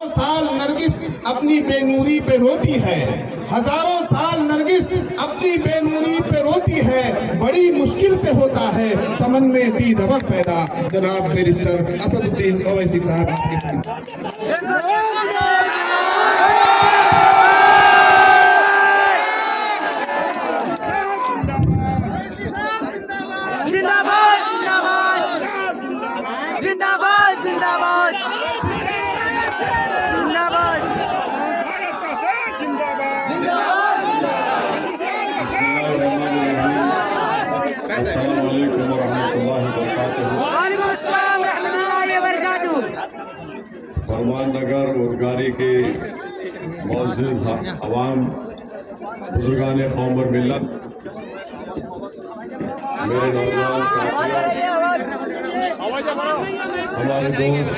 साल नरगिस अपनी बेनूरी पे रोती है, हजारों साल नरगिस अपनी बेनूरी पे रोती है। बड़ी मुश्किल से होता है चमन में दी दबक पैदा। जनाब बैरिस्टर असदुद्दीन ओवैसी साहब। फरमान नगर रोजगारी के मौजूद अवाम बुजुर्गान कौम और मिल्लत, मेरे नौजवान साथियों, हमारे दोस्त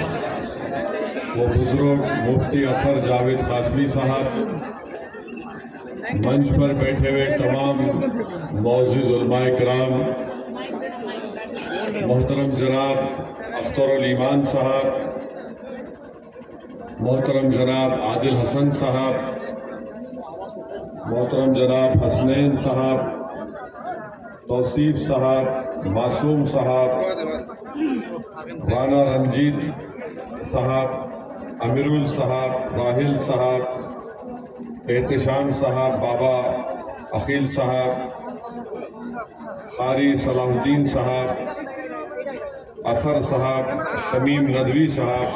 वो बुजुर्ग मुफ्ती अतर जावेद कासमी साहब, मंच पर बैठे हुए तमाम मौजूद उलमाए किराम, मोहतरम जनाब अख्तर ईमान साहब, मोहतरम जनाब आदिल हसन साहब, मोहतरम जनाब हसनैन साहब, तौसीफ साहब, मासूम साहब, राना रंजीत साहब, अमीरुल साहब, राहिल साहब, एहतशाम साहब, बाबा अकील साहब, कारी सलाहुद्दीन साहब, अतर साहब, शमीम नदवी साहब,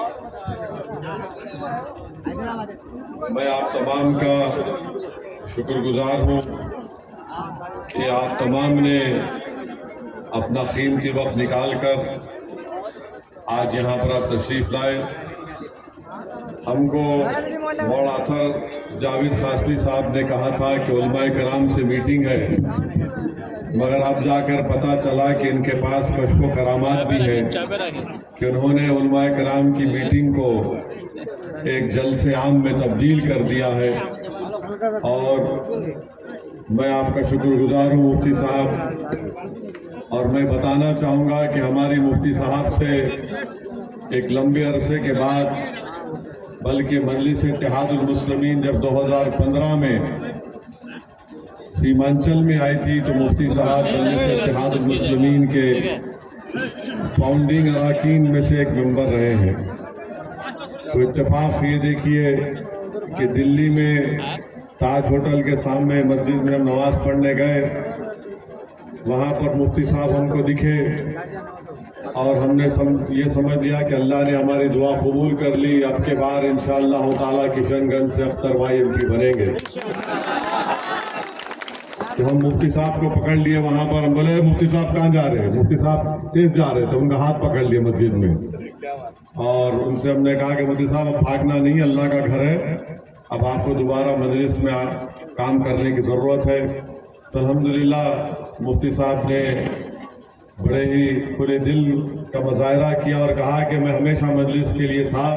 मैं आप तमाम का शुक्रगुजार हूँ कि आप तमाम ने अपना कीमती वक्त निकाल कर आज यहाँ पर आप तशरीफ़ लाए। हमको मौलाना अतर जावेद कासमी साहब ने कहा था कि उलमाए किराम से मीटिंग है, मगर अब जाकर पता चला कि इनके पास कश्फ करामात भी है कि उन्होंने उलमाए किराम की मीटिंग को एक जलसे आम में तब्दील कर दिया है। और मैं आपका शुक्रगुजार हूँ मुफ्ती साहब, और मैं बताना चाहूँगा कि हमारी मुफ्ती साहब से एक लंबे अरसे के बाद, बल्कि मजलिस इत्तेहादुल मुस्लिमीन जब 2015 में सीमांचल में आई थी तो मुफ्ती साहब मजलिस इत्तेहादुल मुस्लिमीन के फाउंडिंग अरकान में से एक मेंबर रहे हैं। तो इत्तेफाक ये देखिए कि दिल्ली में ताज होटल के सामने मस्जिद में हम नमाज पढ़ने गए, वहाँ पर मुफ्ती साहब हमको दिखे और हमने ये समझ लिया कि अल्लाह ने हमारी दुआ कबूल कर ली। अब के बार इंशाअल्लाह ताला किशनगंज से अख्तर भाई MP बनेंगे। तो हम मुफ्ती साहब को पकड़ लिए वहाँ पर। हम बोले मुफ्ती साहब कहाँ जा रहे हैं? मुफ्ती साहब तेज जा रहे थे, उनका हाथ पकड़ लिए मस्जिद में और उनसे हमने कहा कि मुफ्ती साहब अब भागना नहीं, अल्लाह का घर है, अब आपको दोबारा मजलिस में काम करने की ज़रूरत है। तो अल्हम्दुलिल्लाह मुफ्ती साहब ने बड़े ही खुले दिल का मुजाहरा किया और कहा कि मैं हमेशा मजलिस के लिए था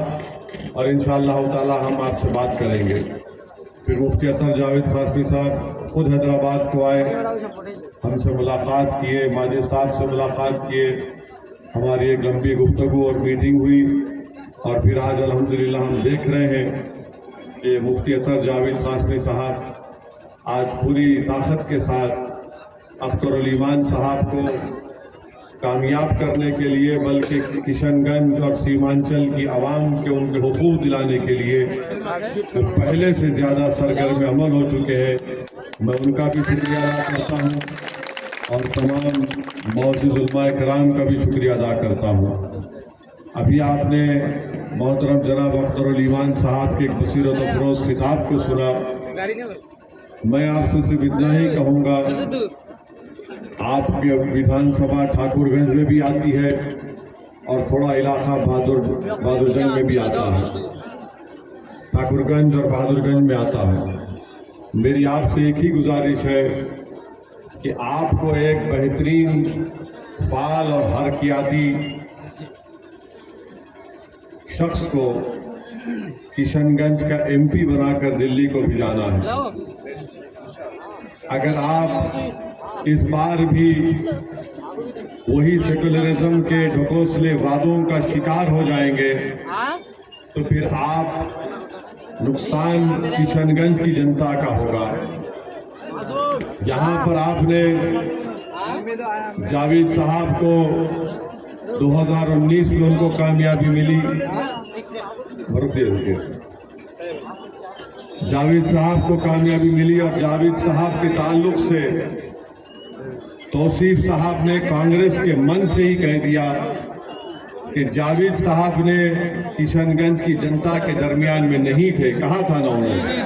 और इंशाअल्लाह ताला हम आपसे बात करेंगे। फिर मुफ्ती अतर जावेद कासमी साहब खुद हैदराबाद को आए, हमसे मुलाकात किए, माजिद साहब से मुलाकात किए, हमारी एक लंबी गुफ्तगू और मीटिंग हुई। और फिर आज अल्हम्दुलिल्लाह हम देख रहे हैं कि मुफ्ती अतर जावेद कासमी साहब आज पूरी ताकत के साथ अख्तर ईमान साहब को कामयाब करने के लिए, बल्कि किशनगंज और सीमांचल की आवाम के उनके हुकूक दिलाने के लिए तो पहले से ज़्यादा सरगर्म अमल हो चुके हैं। मैं उनका भी शुक्रिया अदा करता हूँ और तमाम मौजूद उलमाए किराम का भी शुक्रिया अदा करता हूँ। अभी आपने मोहतरम जनाब अख्तर ईमान साहब के बसीरत अफरोज़ खिताब को सुना। मैं आपसे सिर्फ इतना ही कहूँगा, आपके विधानसभा ठाकुरगंज में भी आती है और थोड़ा इलाका बहादुरगंज में भी आता है, ठाकुरगंज और बहादुरगंज में आता है। मेरी आपसे एक ही गुजारिश है कि आपको एक बेहतरीन फाल और हरकियाती शख्स को किशनगंज का MP बनाकर दिल्ली को भिजाना है। अगर आप इस बार भी वही सेकुलरिज्म के ढकोसले वादों का शिकार हो जाएंगे तो फिर आप नुकसान किशनगंज की जनता का होगा। यहाँ पर आपने जावेद साहब को 2019 में उनको कामयाबी मिली। रुकिए जावेद साहब को कामयाबी मिली और जावेद साहब के ताल्लुक से तौसीफ साहब ने कांग्रेस के मन से ही कह दिया कि जावेद साहब ने किशनगंज की जनता के दरमियान में नहीं थे। कहा था ना उन्होंने,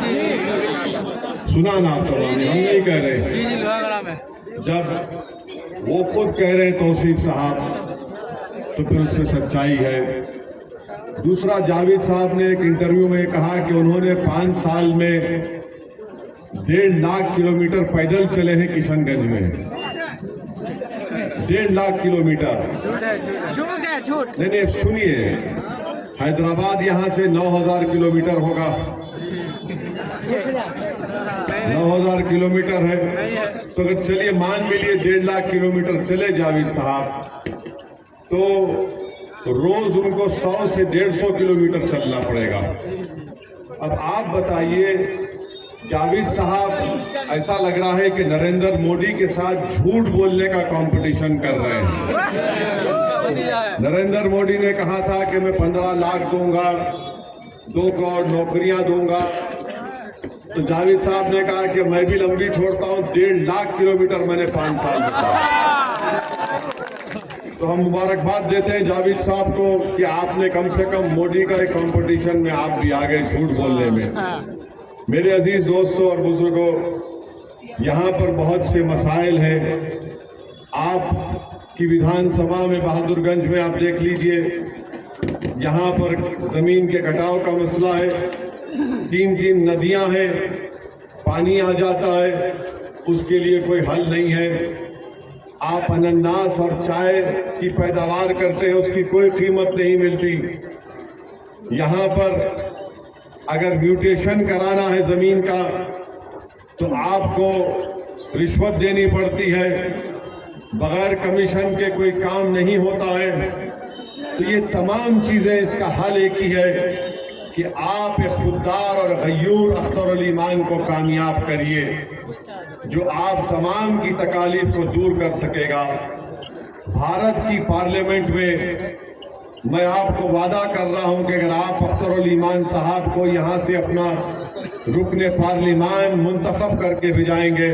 सुना ना आप तमाम, हम नहीं कह रहे। जब वो खुद कह रहे हैं तौसीफ साहब, तो फिर उसमें सच्चाई है। दूसरा, जावेद साहब ने एक इंटरव्यू में कहा कि उन्होंने 5 साल में 1.5 लाख किलोमीटर पैदल चले हैं किशनगंज में। 1.5 लाख किलोमीटर। नहीं, सुनिए, हैदराबाद यहाँ से 9,000 किलोमीटर होगा। 9,000 किलोमीटर है, तो अगर चलिए मान भी लिए 1.5 लाख किलोमीटर चले जावेद साहब, तो रोज उनको 100 से 150 किलोमीटर चलना पड़ेगा। अब आप बताइए, जावेद साहब ऐसा लग रहा है कि नरेंद्र मोदी के साथ झूठ बोलने का कंपटीशन कर रहे हैं। नरेंद्र मोदी ने कहा था कि मैं 15 लाख दूंगा, 2 करोड़ नौकरियां दूंगा, तो जावेद साहब ने कहा कि मैं भी लंबी छोड़ता हूं, 1.5 लाख किलोमीटर मैंने 5 साल में किया। तो हम मुबारकबाद देते हैं जावेद साहब को कि आपने कम से कम मोदी का एक कंपटीशन में आप भी आ गए झूठ बोलने में। मेरे अजीज दोस्तों और बुजुर्गों, यहाँ पर बहुत से मसाइल हैं। आपकी विधानसभा में बहादुरगंज में आप देख लीजिए, यहाँ पर जमीन के कटाव का मसला है। 3 नदियाँ हैं, पानी आ जाता है, उसके लिए कोई हल नहीं है। आप अनानास और चाय की पैदावार करते हैं, उसकी कोई कीमत नहीं मिलती। यहाँ पर अगर म्यूटेशन कराना है ज़मीन का, तो आपको रिश्वत देनी पड़ती है, बगैर कमीशन के कोई काम नहीं होता है। तो ये तमाम चीज़ें, इसका हल एक ही है कि आप एक खुददार और गयूर अख्तरुल ईमान को कामयाब करिए, जो आप तमाम की तकालीफ को दूर कर सकेगा। भारत की पार्लियामेंट में मैं आपको वादा कर रहा हूं कि अगर आप अख्तरुल ईमान साहब को यहां से अपना रुकने पार्लिमान मुंतखब करके भिजाएंगे,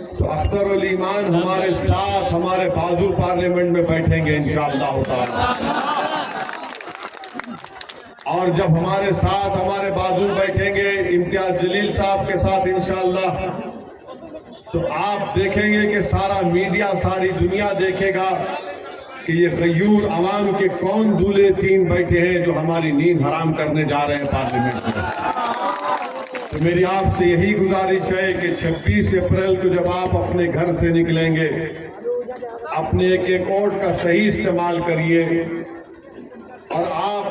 तो अख्तरुल ईमान हमारे साथ हमारे बाजू पार्लियामेंट में बैठेंगे इंशाअल्लाह ताला। और जब हमारे साथ हमारे बाजू बैठेंगे इम्तियाज जलील साहब के साथ इंशाअल्लाह, तो आप देखेंगे कि सारा मीडिया, सारी दुनिया देखेगा कि ये गयूर अवाम के कौन दूल्हे 3 बैठे हैं जो हमारी नींद हराम करने जा रहे हैं पार्लियामेंट में। तो मेरी आपसे यही गुजारिश है कि 26 अप्रैल को जब आप अपने घर से निकलेंगे, अपने एक वोट का सही इस्तेमाल करिए। और आप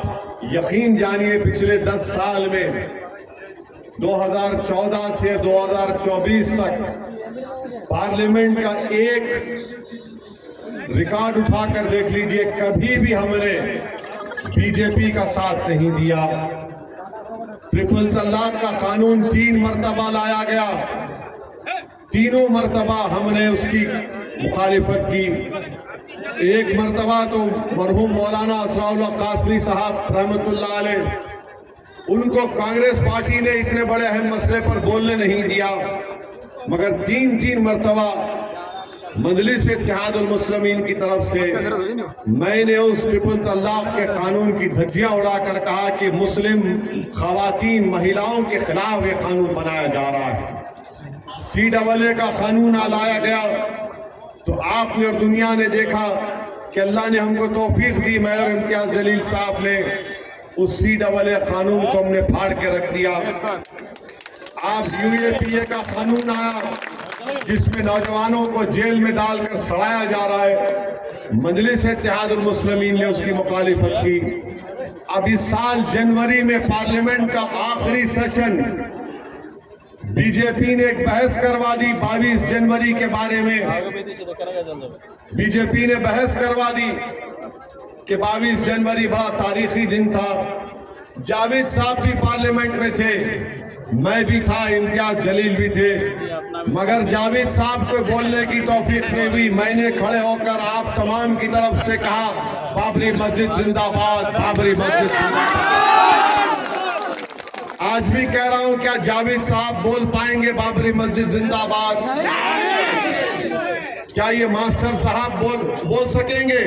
यकीन जानिए, पिछले 10 साल में 2014 से 2024 तक पार्लियामेंट का एक रिकॉर्ड उठाकर देख लीजिए, कभी भी हमने बीजेपी का साथ नहीं दिया। ट्रिपल तलाक का कानून 3 मरतबा लाया गया, तीनों मरतबा हमने उसकी मुखालिफत की। एक मरतबा तो मरहूम मौलाना असराउल्लाह कासमी साहब रहमतुल्लाह अलैह, उनको कांग्रेस पार्टी ने इतने बड़े अहम मसले पर बोलने नहीं दिया, मगर 3 मरतबा मजलिस इत्तेहादुल मुस्लिमीन की तरफ से मैंने उस ट्रिपल तलाक के कानून की धज्जियां उड़ाकर कहा कि मुस्लिम खवातीन, महिलाओं के खिलाफ ये कानून बनाया जा रहा है। CAA का कानून लाया गया, तो आपने और दुनिया ने देखा कि अल्लाह ने हमको तौफीक दी, मैं और इम्तियाज जलील साहब ने उस CAA कानून को हमने फाड़ के रख दिया। आप UAPA का कानून आया, जिसमें नौजवानों को जेल में डालकर सड़ाया जा रहा है। मजलिस इत्तेहादुल मुस्लिमीन ने उसकी मुखालिफत की। अब इस साल जनवरी में पार्लियामेंट का आखिरी सेशन, बीजेपी ने एक बहस करवा दी 22 जनवरी के बारे में। बीजेपी ने बहस करवा दी कि 22 जनवरी बड़ा तारीखी दिन था, जावेद साहब भी पार्लियामेंट में थे, मैं भी था, इम्तियाज जलील भी थे, मगर जावेद साहब को बोलने की तौफीक नहीं हुई। मैंने खड़े होकर आप तमाम की तरफ से कहा, बाबरी मस्जिद जिंदाबाद, बाबरी मस्जिद जिंदाबाद। आज भी कह रहा हूं, क्या जावेद साहब बोल पाएंगे बाबरी मस्जिद जिंदाबाद? क्या ये मास्टर साहब बोल सकेंगे?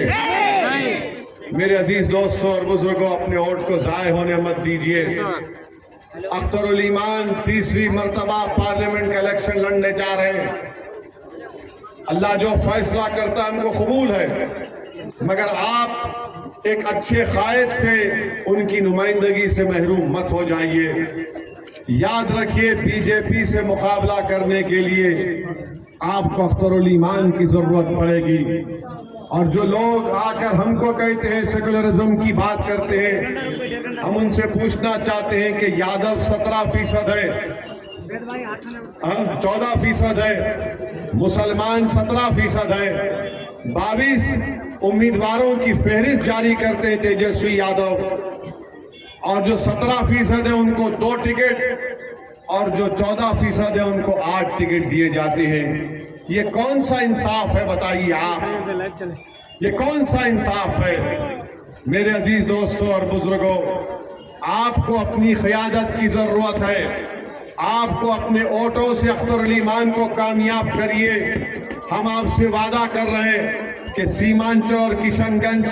मेरे अजीज दोस्तों और बुजुर्गों, अपने वोट को जाय होने मत दीजिए। अख्तरुल ईमान तीसरी मर्तबा पार्लियामेंट का इलेक्शन लड़ने जा रहे हैं। अल्लाह जो फैसला करता है हमको कबूल है, मगर आप एक अच्छे कायद से उनकी नुमाइंदगी से महरूम मत हो जाइए। याद रखिए, बीजेपी से मुकाबला करने के लिए आपको अख्तरुल ईमान की जरूरत पड़ेगी। और जो लोग आकर हमको कहते हैं, सेकुलरिज्म की बात करते हैं, हम उनसे पूछना चाहते हैं कि यादव 17% है, हम 14% है, मुसलमान 17% है। 22 उम्मीदवारों की फहरिस्त जारी करते हैं तेजस्वी यादव, और जो 17% है उनको 2 टिकट और जो 14% है उनको 8 टिकट दिए जाते हैं। ये कौन सा इंसाफ है बताइए आप? ये कौन सा इंसाफ है? मेरे अजीज दोस्तों और बुजुर्गों, आपको अपनी क़यादत की जरूरत है। आपको अपने वोटों से अख्तरुल ईमान को कामयाब करिए। हम आपसे वादा कर रहे हैं कि सीमांचल और किशनगंज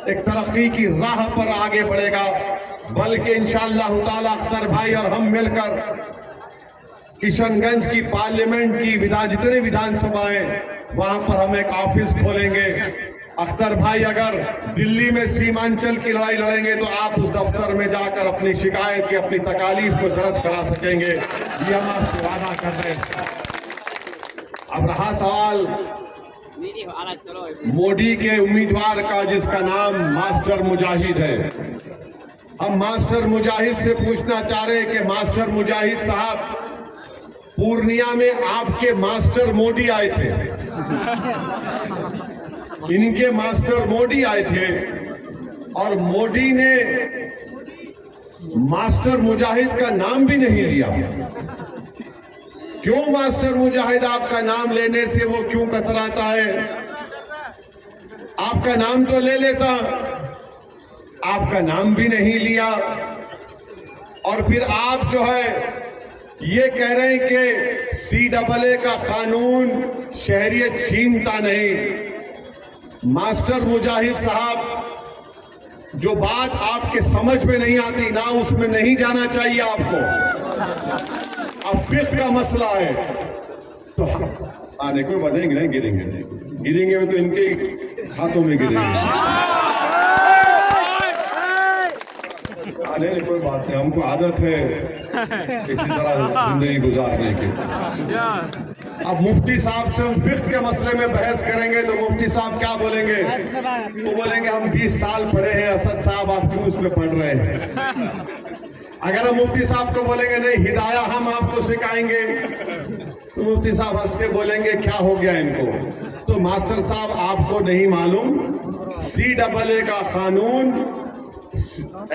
एक तरक्की की राह पर आगे बढ़ेगा, बल्कि इंशाअल्लाह ताला अख्तर भाई और हम मिलकर किशनगंज की पार्लियामेंट की जितने विधानसभाएं, वहां पर हम एक ऑफिस खोलेंगे। अख्तर भाई अगर दिल्ली में सीमांचल की लड़ाई लड़ेंगे तो आप उस दफ्तर में जाकर अपनी शिकायत की, अपनी तकालीफ को दर्ज करा सकेंगे। ये हम आपसे वादा कर रहे हैं। अब रहा सवाल मोदी के उम्मीदवार का, जिसका नाम मास्टर मुजाहिद है। हम मास्टर मुजाहिद से पूछना चाह रहे हैं कि मास्टर मुजाहिद साहब, पूर्णिया में आपके मास्टर मोदी आए थे, इनके मास्टर मोदी आए थे, और मोदी ने मास्टर मुजाहिद का नाम भी नहीं लिया। क्यों मास्टर मुजाहिद आपका नाम लेने से वो क्यों कतराता है? आपका नाम तो ले लेता, आपका नाम भी नहीं लिया। और फिर आप जो है ये कह रहे हैं कि CAA का कानून शहरियत छीनता नहीं। मास्टर मुजाहिद साहब, जो बात आपके समझ में नहीं आती ना, उसमें नहीं जाना चाहिए आपको। अब फिक्र का मसला है तो आने को बढ़ेंगे नहीं, गिरेंगे तो इनके हाथों में गिरेंगे। नहीं, कोई बात नहीं, हमको आदत है इसी तरह जिंदगी गुजारने की। अब मुफ्ती साहब से हम फिक्र के मसले में बहस करेंगे तो मुफ्ती साहब क्या बोलेंगे? वो बोलेंगे हम 20 साल पढ़े हैं, असद साहब आप क्यों उसमें पढ़ रहे हैं? अगर हम मुफ्ती साहब को बोलेंगे नहीं, हिदाया हम आपको सिखाएंगे, तो मुफ्ती साहब हंस के बोलेंगे क्या हो गया इनको? तो मास्टर साहब, आपको नहीं मालूम CAA का कानून,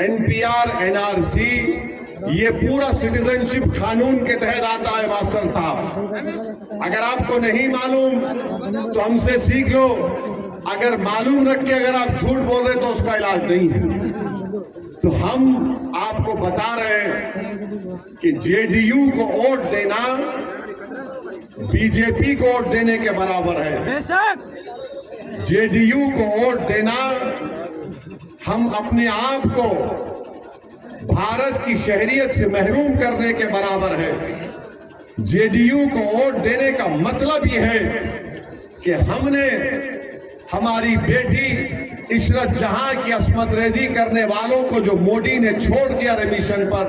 NPR, NRC, ये पूरा सिटीजनशिप कानून के तहत आता है। मास्टर साहब, अगर आपको नहीं मालूम तो हमसे सीख लो। अगर मालूम रख के अगर आप झूठ बोल रहे तो उसका इलाज नहीं है। तो हम आपको बता रहे हैं कि JDU को वोट देना BJP को वोट देने के बराबर है। JDU को वोट देना हम अपने आप को भारत की शहरियत से महरूम करने के बराबर है। JDU को वोट देने का मतलब यह है कि हमने हमारी बेटी इशरत जहां की अस्मत रेजी करने वालों को जो मोदी ने छोड़ दिया रिमिशन पर,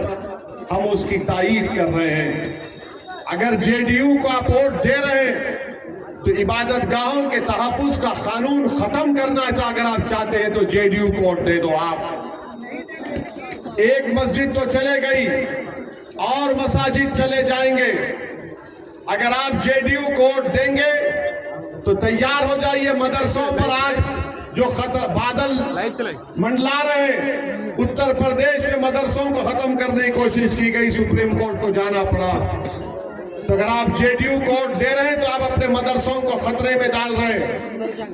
हम उसकी तायीद कर रहे हैं। अगर JDU को आप वोट दे रहे हैं तो इबादत गाहों के तहफ़्फ़ुज़ का कानून खत्म करना अगर आप चाहते हैं तो JDU को वोट दे दो। आप एक मस्जिद तो चले गई और मसाजिद चले जाएंगे। अगर आप JDU को वोट देंगे तो तैयार हो जाइए, मदरसों पर आज जो खतर बादल मंडला रहे, उत्तर प्रदेश में मदरसों को खत्म करने की कोशिश की गई, सुप्रीम कोर्ट को जाना पड़ा। तो अगर आप जेडीयू को वोट दे रहे हैं तो आप अपने मदरसों को खतरे में डाल रहे हैं।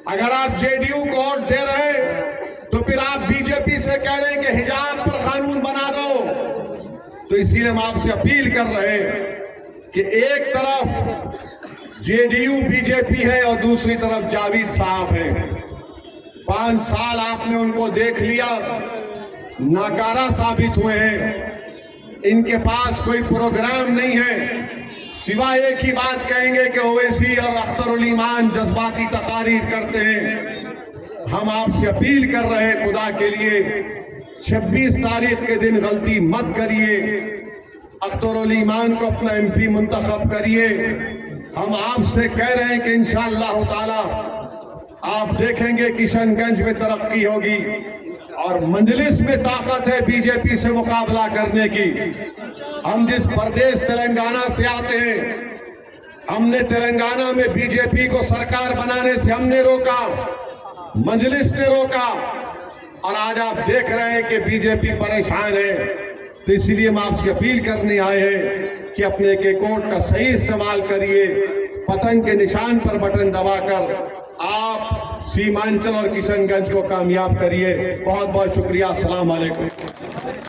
अगर आप जेडीयू को वोट दे रहे हैं तो फिर आप बीजेपी से कह रहे हैं कि हिजाब पर कानून बना दो। तो इसीलिए हम आपसे अपील कर रहे हैं कि एक तरफ जेडीयू बीजेपी है और दूसरी तरफ जावेद साहब हैं। 5 साल आपने उनको देख लिया, नाकारा साबित हुए हैं। इनके पास कोई प्रोग्राम नहीं है, सिवाय एक ही बात कहेंगे कि ओवैसी और अख्तरुल ईमान जज्बाती तकारीर करते हैं। हम आपसे अपील कर रहे हैं खुदा के लिए, 26 तारीख के दिन गलती मत करिए, अख्तरुल ईमान को अपना एमपी मुंतखब करिए। हम आपसे कह रहे हैं कि इंशाअल्लाह ताला आप देखेंगे किशनगंज में तरक्की होगी और मंजलिस में ताकत है बीजेपी से मुकाबला करने की। हम जिस प्रदेश तेलंगाना से आते हैं, हमने तेलंगाना में बीजेपी को सरकार बनाने से हमने रोका, मंजलिस ने रोका, और आज आप देख रहे हैं कि बीजेपी परेशान है। तो इसलिए हम आपसे अपील करने आए हैं कि अपने के कोड का सही इस्तेमाल करिए, पतंग के निशान पर बटन दबाकर आप सीमांचल और किशनगंज को कामयाब करिए। बहुत बहुत शुक्रिया। अस्सलाम वालेकुम।